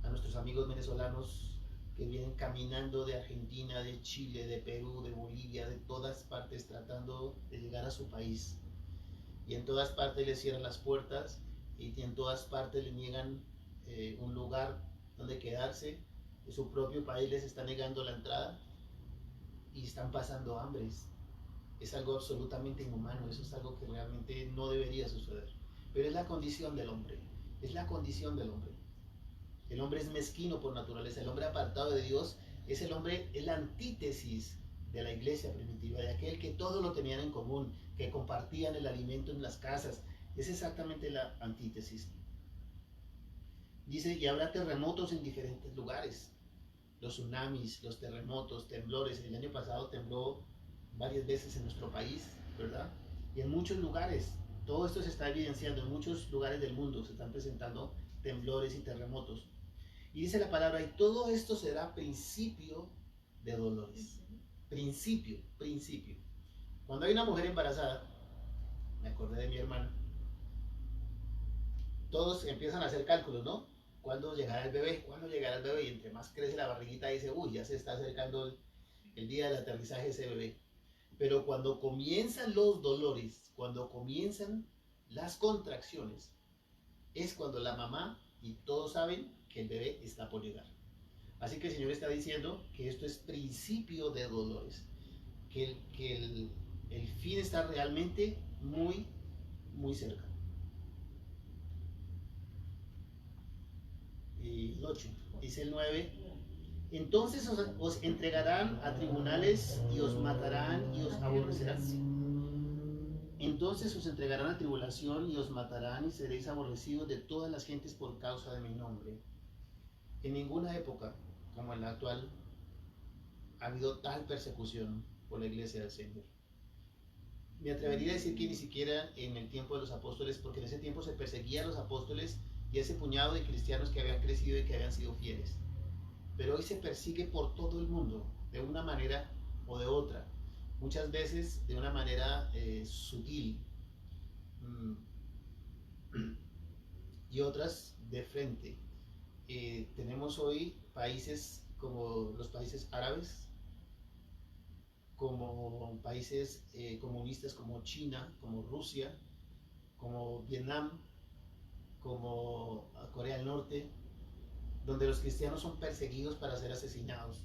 a nuestros amigos venezolanos que vienen caminando de Argentina, de Chile, de Perú, de Bolivia, de todas partes tratando de llegar a su país. Y en todas partes les cierran las puertas y en todas partes les niegan un lugar donde quedarse. Su propio país les está negando la entrada y están pasando hambres. Es algo absolutamente inhumano, eso es algo que realmente no debería suceder. Pero es la condición del hombre, es la condición del hombre. El hombre es mezquino por naturaleza, el hombre apartado de Dios es el hombre, es la antítesis de la iglesia primitiva, de aquel que todo lo tenían en común, que compartían el alimento en las casas. Es exactamente la antítesis. Dice, y habrá terremotos en diferentes lugares. Los tsunamis, los terremotos, temblores. El año pasado tembló varias veces en nuestro país, ¿verdad? Y en muchos lugares, todo esto se está evidenciando, en muchos lugares del mundo se están presentando temblores y terremotos. Y dice la palabra, y todo esto será principio de dolores. Principio. Cuando hay una mujer embarazada, me acordé de mi hermana, todos empiezan a hacer cálculos, ¿no? ¿Cuándo llegará el bebé? ¿Cuándo llegará el bebé? Y entre más crece la barriguita, dice, uy, ya se está acercando el día del aterrizaje de ese bebé. Pero cuando comienzan los dolores, cuando comienzan las contracciones, es cuando la mamá y todos saben que el bebé está por llegar. Así que el Señor está diciendo que esto es principio de dolores, que el fin está realmente muy, muy cerca. Y el 8, dice el 9, entonces os entregarán a tribunales y os matarán y os aborrecerán. Entonces os entregarán a tribulación y os matarán y seréis aborrecidos de todas las gentes por causa de mi nombre. En ninguna época como en la actual ha habido tal persecución por la iglesia del Señor. Me atrevería a decir que ni siquiera en el tiempo de los apóstoles, porque en ese tiempo se perseguía a los apóstoles y a ese puñado de cristianos que habían crecido y que habían sido fieles. Pero hoy se persigue por todo el mundo, de una manera o de otra. Muchas veces de una manera sutil y otras de frente. Tenemos hoy países como los países árabes como países comunistas como China, como Rusia, como Vietnam, como Corea del Norte, donde los cristianos son perseguidos para ser asesinados,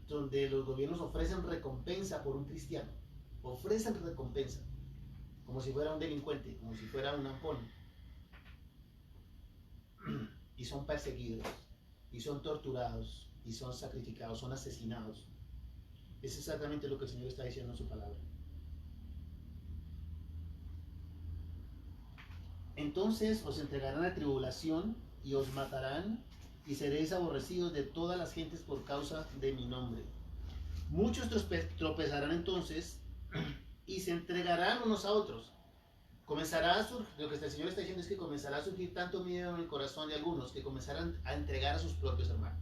donde los gobiernos ofrecen recompensa por un cristiano, ofrecen recompensa, como si fuera un delincuente, como si fuera un ampón, y son perseguidos, y son torturados, y son sacrificados, son asesinados. Es exactamente lo que el Señor está diciendo en su palabra. Entonces os entregarán a tribulación y os matarán y seréis aborrecidos de todas las gentes por causa de mi nombre. Muchos tropezarán entonces y se entregarán unos a otros. Comenzará a surgir, lo que el Señor está diciendo es que comenzará a surgir tanto miedo en el corazón de algunos que comenzarán a entregar a sus propios hermanos,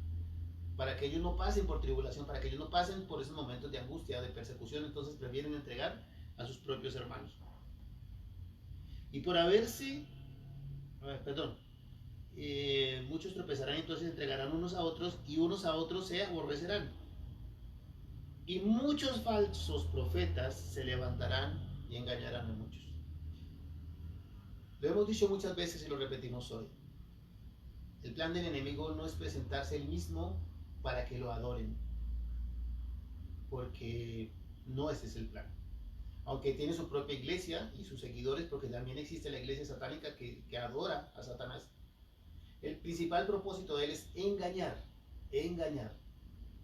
para que ellos no pasen por tribulación, para que ellos no pasen por esos momentos de angustia, de persecución. Entonces prefieren entregar a sus propios hermanos. Y por muchos tropezarán, entonces entregarán unos a otros y unos a otros se aborrecerán. Y muchos falsos profetas se levantarán y engañarán a muchos. Lo hemos dicho muchas veces y lo repetimos hoy. El plan del enemigo no es presentarse él mismo para que lo adoren, porque no ese es el plan. Aunque tiene su propia iglesia y sus seguidores, porque también existe la iglesia satánica que adora a Satanás. El principal propósito de él es engañar,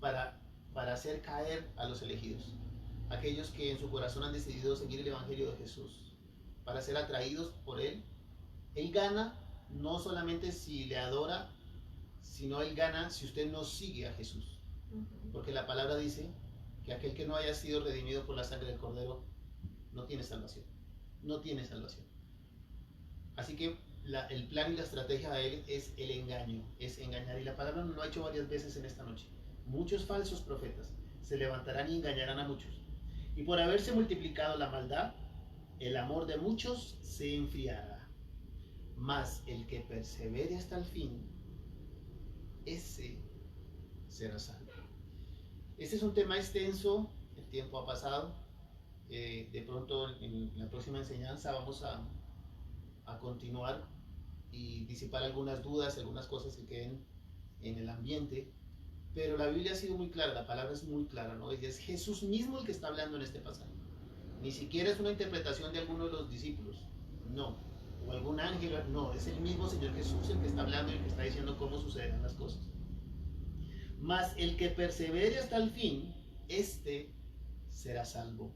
para hacer caer a los elegidos, aquellos que en su corazón han decidido seguir el evangelio de Jesús, para ser atraídos por él. Él gana no solamente si le adora, sino él gana si usted no sigue a Jesús, porque la palabra dice que aquel que no haya sido redimido por la sangre del Cordero no tiene salvación, no tiene salvación. Así que el plan y la estrategia de él es el engaño, es engañar. Y la palabra nos lo ha hecho varias veces en esta noche. Muchos falsos profetas se levantarán y engañarán a muchos. Y por haberse multiplicado la maldad, el amor de muchos se enfriará. Mas el que persevere hasta el fin, ese será salvo. Este es un tema extenso, el tiempo ha pasado. De pronto en la próxima enseñanza vamos a continuar y disipar algunas dudas, algunas cosas que queden en el ambiente, pero la Biblia ha sido muy clara, la palabra es muy clara, ¿no? Es Jesús mismo el que está hablando en este pasaje, ni siquiera es una interpretación de alguno de los discípulos, no, o algún ángel, no, es el mismo Señor Jesús el que está hablando y el que está diciendo cómo sucederán las cosas. Mas el que persevere hasta el fin, este será salvo.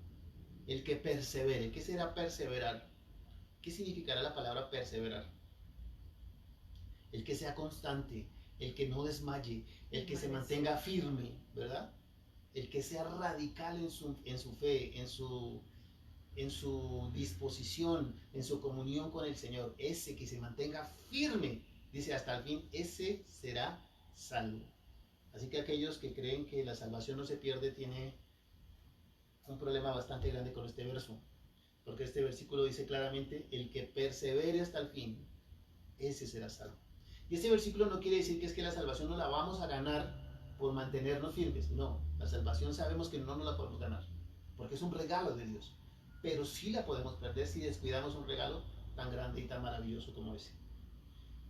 El que persevere. ¿Qué será perseverar? ¿Qué significará la palabra perseverar? El que sea constante, el que no desmaye, el que se mantenga firme, ¿verdad? El que sea radical en su fe, en su disposición, en su comunión con el Señor. Ese que se mantenga firme, dice hasta el fin, ese será salvo. Así que aquellos que creen que la salvación no se pierde, tiene un problema bastante grande con este verso, porque este versículo dice claramente, el que persevere hasta el fin, ese será salvo. Y este versículo no quiere decir que es que la salvación no la vamos a ganar por mantenernos firmes. No, la salvación sabemos que no nos la podemos ganar, porque es un regalo de Dios, pero sí la podemos perder si descuidamos un regalo tan grande y tan maravilloso como ese.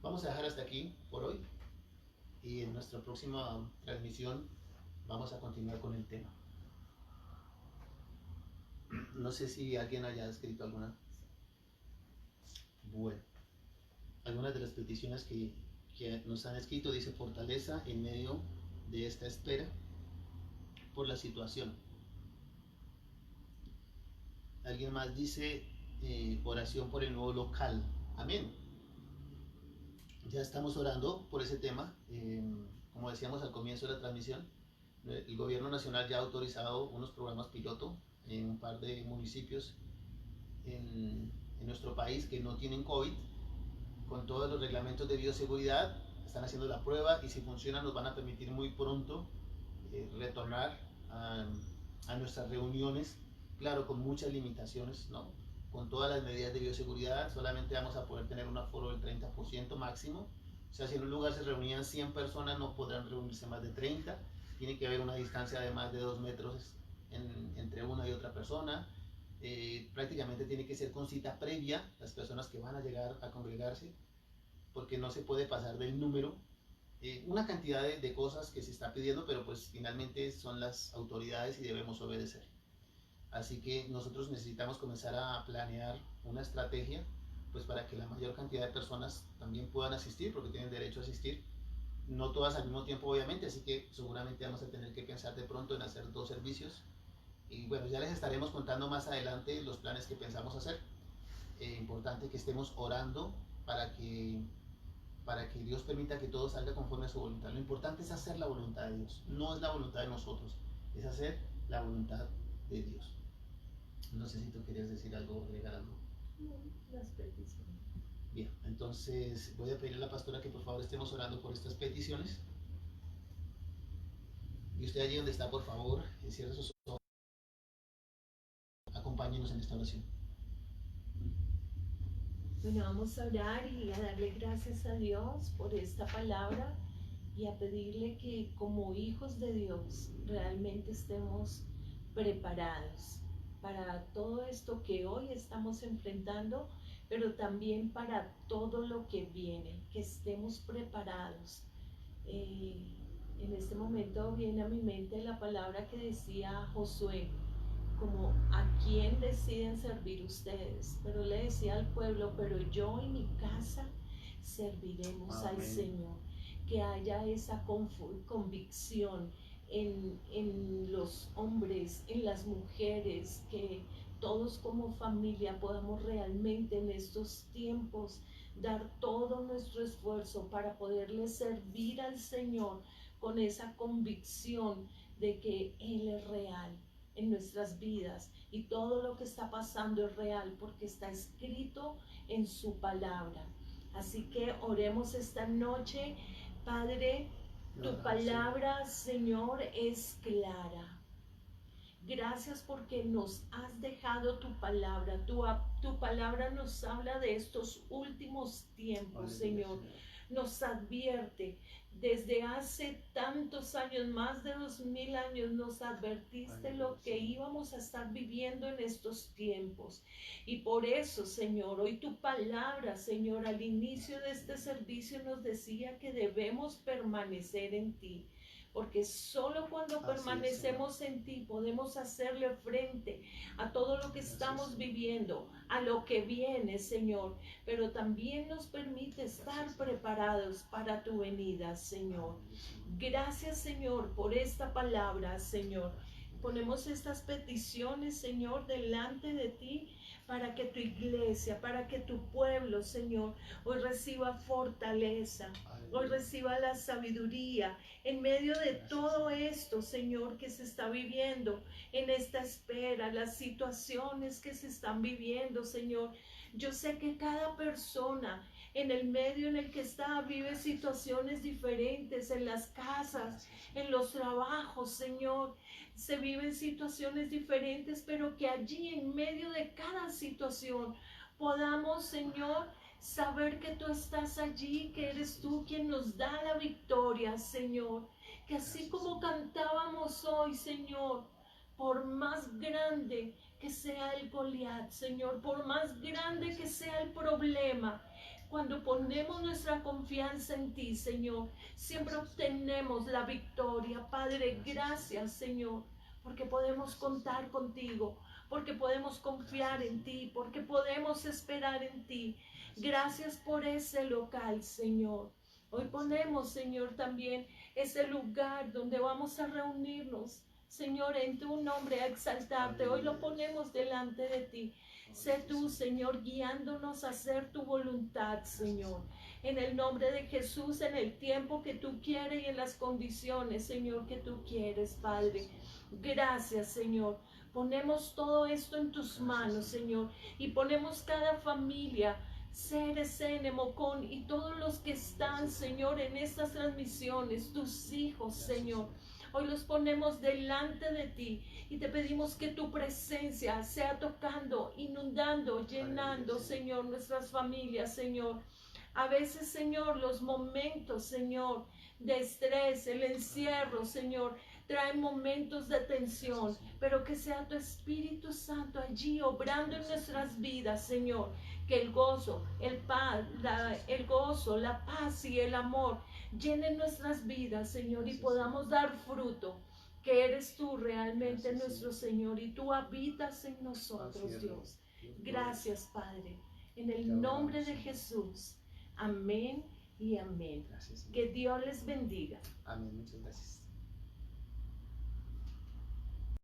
Vamos a dejar hasta aquí por hoy, y en nuestra próxima transmisión vamos a continuar con el tema. No sé si alguien haya escrito alguna. Bueno, algunas de las peticiones que nos han escrito, dice fortaleza en medio de esta espera por la situación. Alguien más dice oración por el nuevo local. Amén. Ya estamos orando por ese tema. Como decíamos al comienzo de la transmisión, el gobierno nacional ya ha autorizado unos programas piloto en un par de municipios en nuestro país que no tienen COVID, con todos los reglamentos de bioseguridad. Están haciendo la prueba y si funciona nos van a permitir muy pronto retornar a nuestras reuniones, claro, con muchas limitaciones, ¿no? Con todas las medidas de bioseguridad. Solamente vamos a poder tener un aforo del 30% máximo. O sea, si en un lugar se reunían 100 personas, no podrán reunirse más de 30. Tiene que haber una distancia de más de 2 metros entre una y otra persona. Prácticamente tiene que ser con cita previa las personas que van a llegar a congregarse, porque no se puede pasar del número. Una cantidad de cosas que se está pidiendo, pero pues finalmente son las autoridades y debemos obedecer. Así que nosotros necesitamos comenzar a planear una estrategia pues para que la mayor cantidad de personas también puedan asistir, porque tienen derecho a asistir. No todas al mismo tiempo, obviamente, así que seguramente vamos a tener que pensar de pronto en hacer 2 servicios. Y bueno, ya les estaremos contando más adelante los planes que pensamos hacer. Importante que estemos orando para que Dios permita que todo salga conforme a su voluntad. Lo importante es hacer la voluntad de Dios, no es la voluntad de nosotros, es hacer la voluntad de Dios. No sé si tú querías decir algo o agregar algo. Las peticiones. Bien, entonces voy a pedirle a la pastora que por favor estemos orando por estas peticiones. Y usted allí donde está, por favor, cierre sus ojos. Acompáñenos en esta oración. Bueno, vamos a orar y a darle gracias a Dios por esta palabra y a pedirle que como hijos de Dios realmente estemos preparados para todo esto que hoy estamos enfrentando, pero también para todo lo que viene, que estemos preparados. En este momento viene a mi mente la palabra que decía Josué, como a quién deciden servir ustedes, pero le decía al pueblo, pero yo y mi casa serviremos al Señor. Que haya esa convicción en los hombres, en las mujeres, que todos como familia podamos realmente en estos tiempos dar todo nuestro esfuerzo para poderle servir al Señor con esa convicción de que Él es real en nuestras vidas y todo lo que está pasando es real porque está escrito en su palabra. Así que oremos esta noche. Padre, tu palabra, Señor, es clara. Gracias porque nos has dejado tu palabra. Tu palabra nos habla de estos últimos tiempos, Señor. Nos advierte. Desde hace tantos años, más de 2000 años, nos advertiste lo que íbamos a estar viviendo en estos tiempos. Y por eso, Señor, hoy tu palabra, Señor, al inicio de este servicio nos decía que debemos permanecer en ti. Porque solo cuando permanecemos en ti podemos hacerle frente a todo lo que estamos viviendo, a lo que viene, Señor. Pero también nos permite estar preparados para tu venida, Señor. Gracias, Señor, por esta palabra, Señor. Ponemos estas peticiones, Señor, delante de ti, para que tu iglesia, para que tu pueblo, Señor, hoy reciba fortaleza, hoy reciba la sabiduría en medio de todo esto, Señor, que se está viviendo en esta espera, las situaciones que se están viviendo, Señor. Yo sé que cada persona en el medio en el que está vive situaciones diferentes en las casas, en los trabajos, Señor. Se viven situaciones diferentes, pero que allí en medio de cada situación podamos, Señor, saber que tú estás allí, que eres tú quien nos da la victoria, Señor. Que así como cantábamos hoy, Señor, por más grande que sea el Goliat, Señor, por más grande que sea el problema, cuando ponemos nuestra confianza en ti, Señor, siempre obtenemos la victoria. Padre, gracias, Señor, porque podemos contar contigo, porque podemos confiar en ti, porque podemos esperar en ti. Gracias por ese local, Señor. Hoy ponemos, Señor, también ese lugar donde vamos a reunirnos, Señor, en tu nombre a exaltarte. Hoy lo ponemos delante de ti. Sé tú, Señor, guiándonos a hacer tu voluntad, Señor. En el nombre de Jesús, en el tiempo que tú quieres y en las condiciones, Señor, que tú quieres, Padre. Gracias, Señor. Ponemos todo esto en tus manos, Señor, y ponemos cada familia, CRC, Nemocón y todos los que están, Señor, en estas transmisiones, tus hijos, Señor. Hoy los ponemos delante de ti y te pedimos que tu presencia sea tocando, inundando, llenando, Señor, nuestras familias, Señor. A veces, Señor, los momentos, Señor, de estrés, el encierro, Señor, trae momentos de tensión, pero que sea tu Espíritu Santo allí obrando en nuestras vidas, Señor. Que el gozo, la paz y el amor llenen nuestras vidas, Señor, y podamos dar fruto, que eres tú realmente nuestro Señor y tú habitas en nosotros, Dios. Gracias, Padre, en el nombre de Jesús. Amén y amén. Gracias, Señor. Que Dios les bendiga. Amén, muchas gracias.